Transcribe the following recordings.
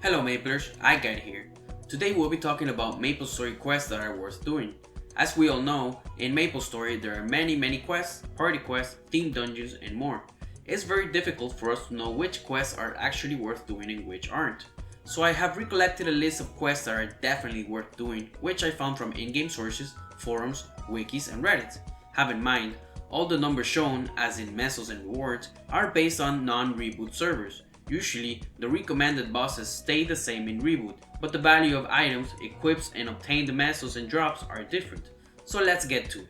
Hello Maplers, iGuidez here. Today we'll be talking about Maplestory quests that are worth doing. As we all know, in Maplestory there are many quests, party quests, themed dungeons, and more. It's very difficult for us to know which quests are actually worth doing and which aren't. So I have recollected a list of quests that are definitely worth doing, which I found from in-game sources, forums, wikis, and Reddit. Have in mind, all the numbers shown, as in Mesos and rewards, are based on non-reboot servers. Usually, the recommended bosses stay the same in reboot, but the value of items, equips, and obtained Mesos and drops are different. So let's get to it.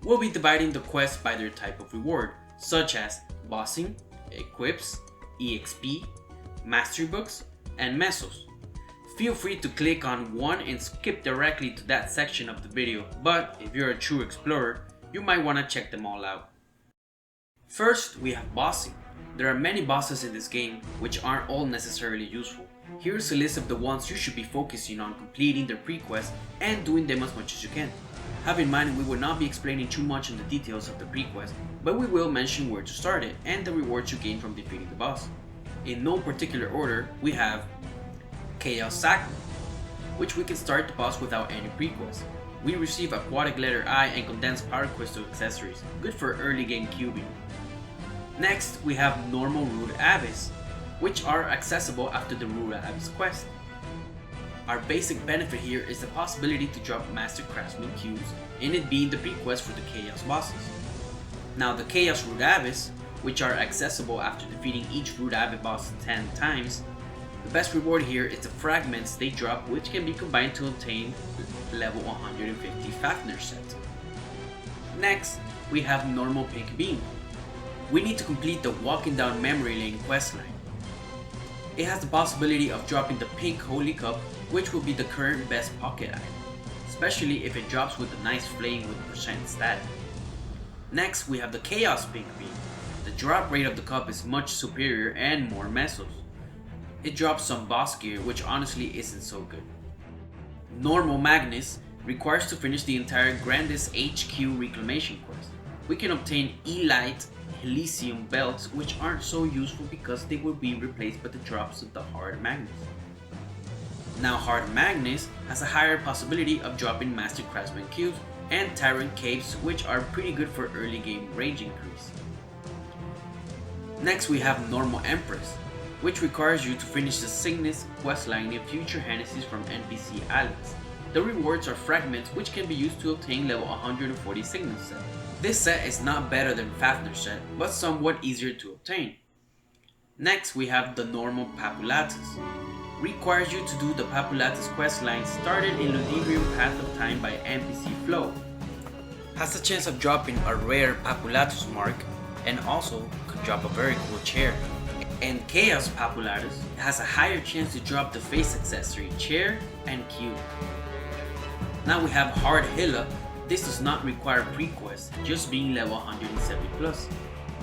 We'll be dividing the quests by their type of reward, such as bossing, equips, EXP, mastery books, and Mesos. Feel free to click on one and skip directly to that section of the video, but if you're a true explorer, you might want to check them all out. First, we have bossing. There are many bosses in this game which aren't all necessarily useful. Here's a list of the ones you should be focusing on completing their pre-quests and doing them as much as you can. Have in mind we will not be explaining too much on the details of the pre-quest, but we will mention where to start it and the rewards you gain from defeating the boss. In no particular order, we have Chaos Sacrament, which we can start the boss without any pre-quest. We receive Aquatic Letter I and Condensed Power Crystal accessories, good for early game cubing. Next, we have Normal Rude Abyss, which are accessible after the Rude Abyss quest. Our basic benefit here is the possibility to drop Master Craftsman cubes, and it being the pre-quest for the Chaos bosses. Now the Chaos Rude Abyss, which are accessible after defeating each Rude Abyss boss 10 times, the best reward here is the fragments they drop, which can be combined to obtain level 150 Fafnir set. Next, we have Normal Pink Beam. We need to complete the Walking Down Memory Lane questline. It has the possibility of dropping the Pink Holy Cup, which will be the current best pocket item, especially if it drops with a nice flame with percent static. Next, we have the Chaos Pink Beam. The drop rate of the cup is much superior and more Mesos. It drops some boss gear, which honestly isn't so good. Normal Magnus requires to finish the entire Grandis HQ Reclamation quest. We can obtain Elite Elysium belts, which aren't so useful because they will be replaced by the drops of the Hard Magnus. Now Hard Magnus has a higher possibility of dropping Master Craftsman cubes and Tyrant Capes, which are pretty good for early game range increase. Next we have Normal Empress, which requires you to finish the Cygnus questline in future Hennessy's from NPC islands. The rewards are fragments which can be used to obtain level 140 Cygnus set. This set is not better than Fafnir set, but somewhat easier to obtain. Next we have the Normal Papulatus. Requires you to do the Papulatus questline started in Ludivrium Path of Time by NPC Flow. Has the chance of dropping a rare Papulatus mark, and also could drop a very cool chair. And Chaos Papulatus has a higher chance to drop the face accessory, chair, and cube. Now we have Hard Hilla. This does not require pre-quest, just being level 170 plus.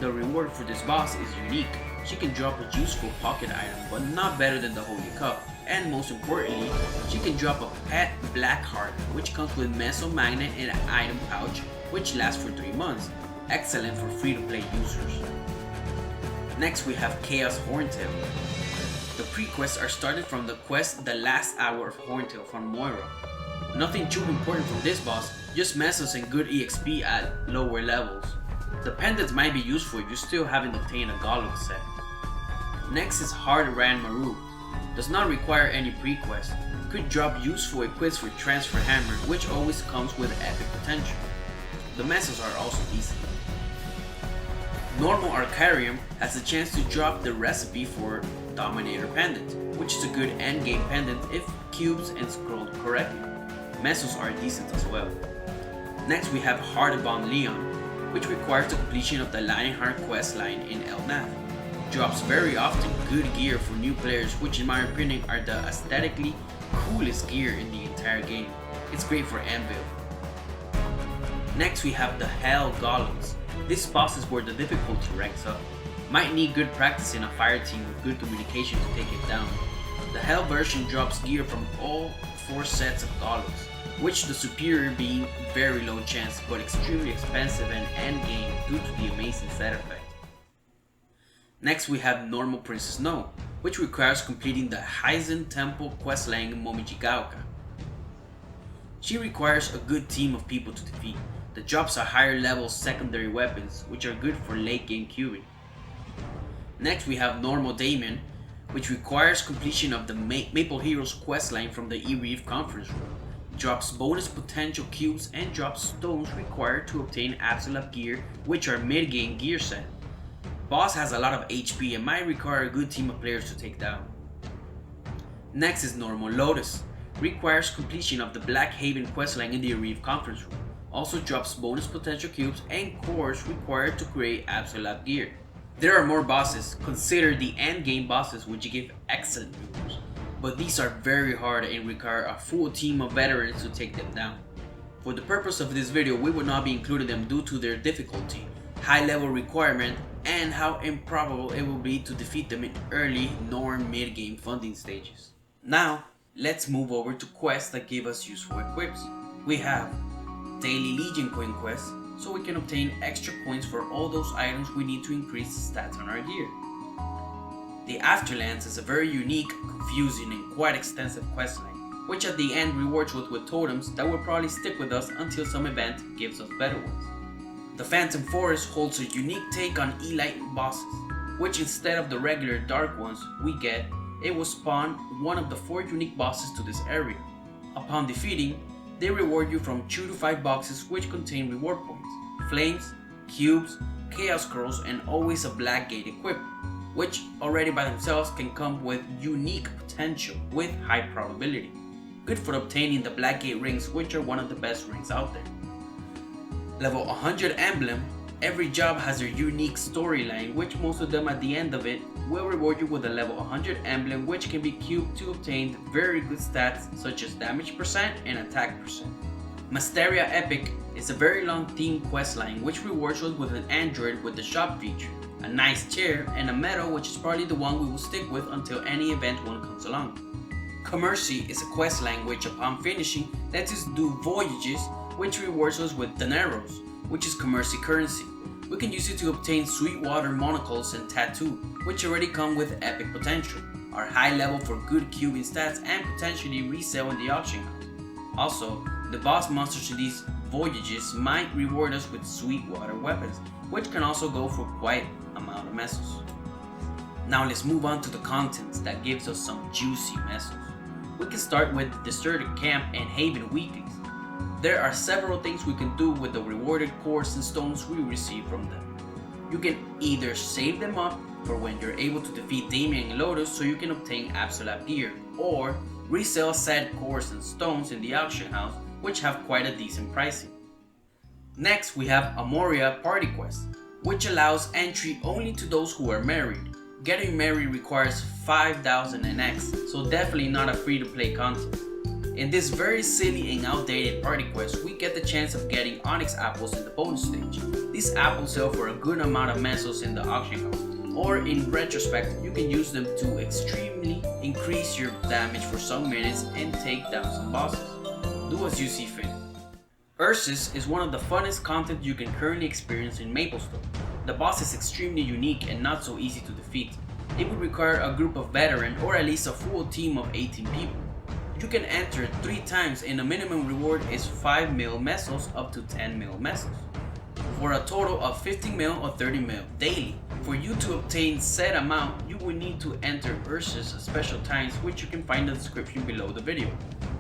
The reward for this boss is unique. She can drop a useful pocket item, but not better than the Holy Cup. And most importantly, she can drop a pet black heart, which comes with Meso Magnet and an item pouch, which lasts for 3 months. Excellent for free-to-play users. Next we have Chaos Horntail. The pre-quests are started from the quest The Last Hour of Horntail from Moira. Nothing too important from this boss, just Mesos and good EXP at lower levels. The pendants might be useful if you still haven't obtained a Golem set. Next is Hard Ran Maru. Does not require any pre-quest. Could drop useful equips for Transfer Hammer, which always comes with epic potential. The Mesos are also decent. Normal Arcarium has the chance to drop the recipe for Dominator Pendant, which is a good endgame pendant if cubes and scrolled correctly. Mesos are decent as well. Next we have Hard Bomb Leon, which requires the completion of the Lionheart questline in Elnath. Drops very often good gear for new players, which in my opinion are the aesthetically coolest gear in the entire game. It's great for Anvil. Next we have the Hell Golems. This boss is where the difficulty ranks up. Might need good practice in a fire team with good communication to take it down. The Hell version drops gear from all 4 sets of golems, which the superior being very low chance but extremely expensive and endgame due to the amazing set effect. Next we have Normal Princess No. which requires completing the Heisen Temple questline in Momijigaoka. She requires a good team of people to defeat, that drops a higher level secondary weapons, which are good for late game queuing. Next we have Normal Daemon, which requires completion of the MapleHeros questline from the E-Reef conference room. Drops bonus potential cubes and drops stones required to obtain absolute gear, which are mid-game gear set. Boss has a lot of HP and might require a good team of players to take down. Next is Normal Lotus. Requires completion of the Black Haven questline in the E-Reef conference room. Also drops bonus potential cubes and cores required to create absolute gear. There are more bosses. Consider the end game bosses, which give excellent rewards, but these are very hard and require a full team of veterans to take them down. For the purpose of this video, we will not be including them due to their difficulty, high level requirement, and how improbable it will be to defeat them in early nor mid game funding stages. Now, let's move over to quests that give us useful equips. We have Daily Legion Coin Quest, so we can obtain extra coins for all those items we need to increase the stats on our gear. The Afterlands is a very unique, confusing, and quite extensive questline, which at the end rewards us with totems that will probably stick with us until some event gives us better ones. The Phantom Forest holds a unique take on elite bosses, which instead of the regular dark ones we get, it will spawn one of the 4 unique bosses to this area. Upon defeating, they reward you from 2 to 5 boxes which contain reward points, flames, cubes, chaos scrolls, and always a black gate equipped, which already by themselves can come with unique potential with high probability. Good for obtaining the black gate rings, which are one of the best rings out there. Level 100 Emblem. Every job has their unique storyline, which most of them at the end of it will reward you with a level 100 emblem, which can be cubed to obtain very good stats such as damage percent and attack percent. Mysteria Epic is a very long theme questline which rewards us with an android with the shop feature, a nice chair, and a medal, which is probably the one we will stick with until any event one comes along. Commercy is a questline which upon finishing lets us do voyages, which rewards us with dineros, which is Commercy currency. We can use it to obtain Sweetwater monocles and Tattoo, which already come with epic potential, are high level for good cubing stats, and potentially resell in the auction house. Also, the boss monsters in these voyages might reward us with Sweetwater weapons, which can also go for quite amount of Mesos. Now let's move on to the contents that gives us some juicy Mesos. We can start with Deserted Camp and Haven Weeklies. There are several things we can do with the rewarded cores and stones we receive from them. You can either save them up for when you're able to defeat Damien and Lotus so you can obtain absolute gear, or resell said cores and stones in the auction house, which have quite a decent pricing. Next we have Amoria Party Quest, which allows entry only to those who are married. Getting married requires 5,000 NX, so definitely not a free to play content. In this very silly and outdated party quest, we get the chance of getting Onyx apples in the bonus stage. These apples sell for a good amount of Mesos in the auction house, or in retrospect, you can use them to extremely increase your damage for some minutes and take down some bosses. Do as you see fit. Ursus is one of the funnest content you can currently experience in Maplestory. The boss is extremely unique and not so easy to defeat. It would require a group of veterans or at least a full team of 18 people. You can enter 3 times and the minimum reward is 5 mil Mesos up to 10 mil Mesos, for a total of 15 mil or 30 mil daily. For you to obtain said amount, you will need to enter Ursus at special times, which you can find in the description below the video,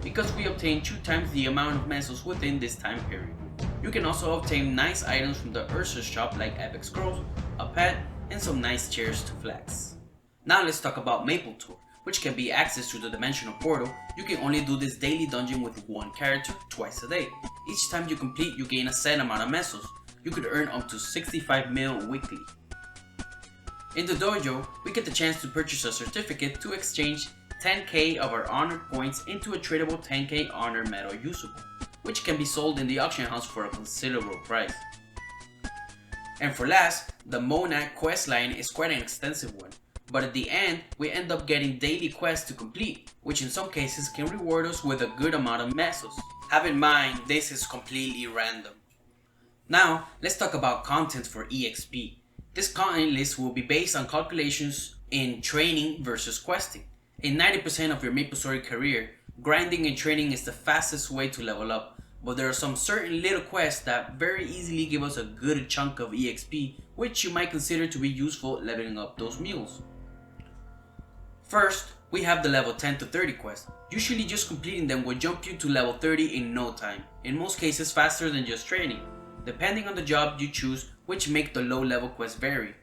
because we obtain 2 times the amount of Mesos within this time period. You can also obtain nice items from the Ursus shop like epic scrolls, a pet, and some nice chairs to flex. Now let's talk about Maplestory, which can be accessed through the dimensional portal. You can only do this daily dungeon with 1 character twice a day. Each time you complete, you gain a set amount of Mesos. You could earn up to 65 mil weekly. In the dojo, we get the chance to purchase a certificate to exchange 10k of our honored points into a tradable 10k honor medal usable, which can be sold in the auction house for a considerable price. And for last, the Monad questline is quite an extensive one, but at the end, we end up getting daily quests to complete, which in some cases can reward us with a good amount of Mesos. Have in mind, this is completely random. Now, let's talk about content for EXP. This content list will be based on calculations in training versus questing. In 90% of your Maplestory career, grinding and training is the fastest way to level up, but there are some certain little quests that very easily give us a good chunk of EXP, which you might consider to be useful leveling up those mules. First, we have the level 10 to 30 quests. Usually just completing them will jump you to level 30 in no time, in most cases faster than just training, depending on the job you choose, which make the low level quests vary.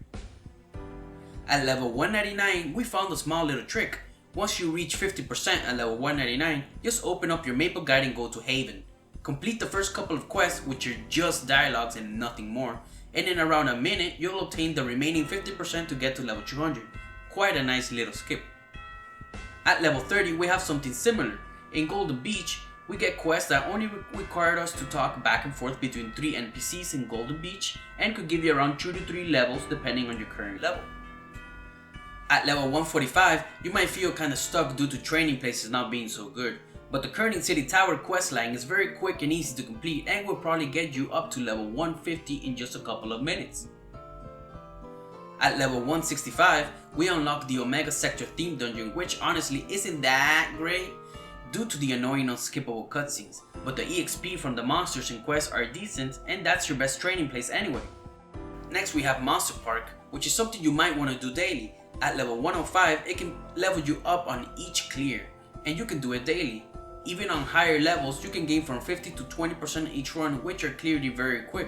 At level 199, we found a small little trick. Once you reach 50% at level 199, just open up your Maple Guide and go to Haven. Complete the first couple of quests, which are just dialogues and nothing more, and in around a minute, you'll obtain the remaining 50% to get to level 200. Quite a nice little skip. At level 30, we have something similar. In Golden Beach, we get quests that only required us to talk back and forth between 3 NPCs in Golden Beach and could give you around 2 to 3 levels depending on your current level. At level 145, you might feel kinda stuck due to training places not being so good, but the Kerning City Tower questline is very quick and easy to complete and will probably get you up to level 150 in just a couple of minutes. At level 165, we unlock the Omega Sector theme dungeon, which honestly isn't that great due to the annoying unskippable cutscenes, but the EXP from the monsters and quests are decent and that's your best training place anyway. Next we have Monster Park, which is something you might want to do daily. At level 105, it can level you up on each clear, and you can do it daily. Even on higher levels, you can gain from 50 to 20% each run, which are clearly very quick.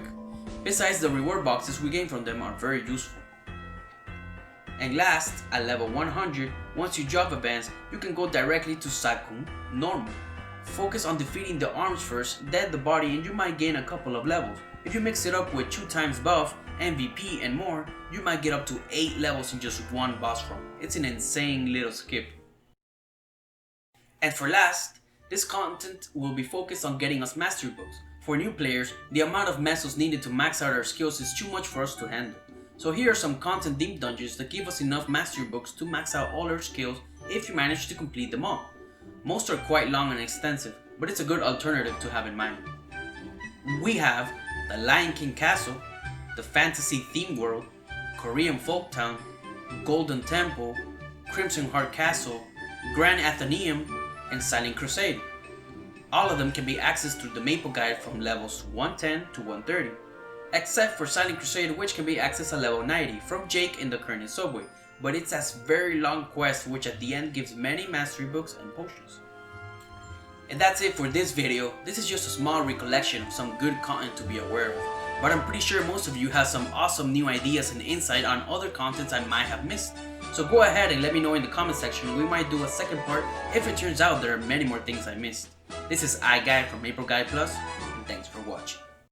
Besides, the reward boxes we gain from them are very useful. And last, at level 100, once you job advance, you can go directly to Sakun Normal. Focus on defeating the arms first, then the body, and you might gain a couple of levels. If you mix it up with 2 times buff, MVP and more, you might get up to 8 levels in just one boss run. It's an insane little skip. And for last, this content will be focused on getting us mastery books. For new players, the amount of Mesos needed to max out our skills is too much for us to handle. So here are some content themed dungeons that give us enough mastery books to max out all our skills if you manage to complete them all. Most are quite long and extensive, but it's a good alternative to have in mind. We have the Lion King Castle, the Fantasy Theme World, Korean Folk Town, Golden Temple, Crimson Heart Castle, Grand Athenaeum, and Silent Crusade. All of them can be accessed through the Maple Guide from levels 110 to 130. Except for Silent Crusade, which can be accessed at level 90 from Jake in the current subway, but it's a very long quest which at the end gives many mastery books and potions. And that's it for this video. This is just a small recollection of some good content to be aware of, but I'm pretty sure most of you have some awesome new ideas and insight on other contents I might have missed. So go ahead and let me know in the comment section. We might do a second part if it turns out there are many more things I missed. This is iGuidez from MapleGuidePlus, and thanks for watching.